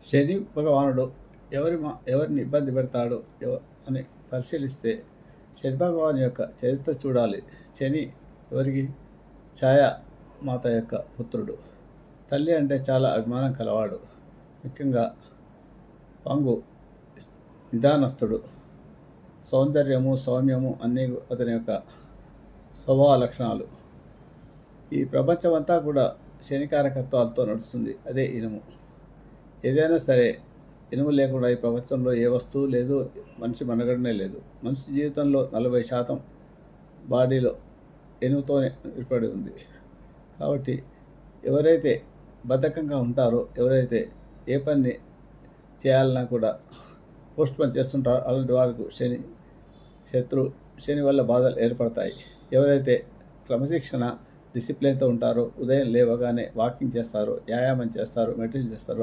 శని భగవానుడు ఎవరిని ఇబ్బంది పెడతాడు అని పరిశీలిస్తే శని భగవాన్ యొక్క చరిత్ర చూడాలి. శని ఎవరికి? ఛాయా మాత యొక్క పుత్రుడు. తల్లి అంటే చాలా అభిమానం కలవాడు. ముఖ్యంగా పంగు నిదానస్తుడు. సౌందర్యము, సౌమ్యము అన్నీ అతని యొక్క స్వభావ లక్షణాలు. ఈ ప్రపంచమంతా కూడా శనికారకత్వాలతో నడుస్తుంది. అదే ఇనుము. ఏదైనా సరే ఇనుము లేకుండా ఈ ప్రపంచంలో ఏ వస్తువు లేదు, మనిషి మనుగడనే లేదు. మనిషి జీవితంలో 40% బాడీలో ఇనుముతోనే ఏర్పడి ఉంది. కాబట్టి ఎవరైతే బద్ధకంగా ఉంటారో, ఎవరైతే ఏ పని చేయాలన్నా కూడా పోస్ట్ పోన్ చేస్తుంటారో అలాంటి వారికి శని వల్ల బాధలు ఏర్పడతాయి. ఎవరైతే క్రమశిక్షణ డిసిప్లిన్తో ఉంటారో, ఉదయం లేవగానే వాకింగ్ చేస్తారో, వ్యాయామం చేస్తారో, మెడిటేషన్ చేస్తారో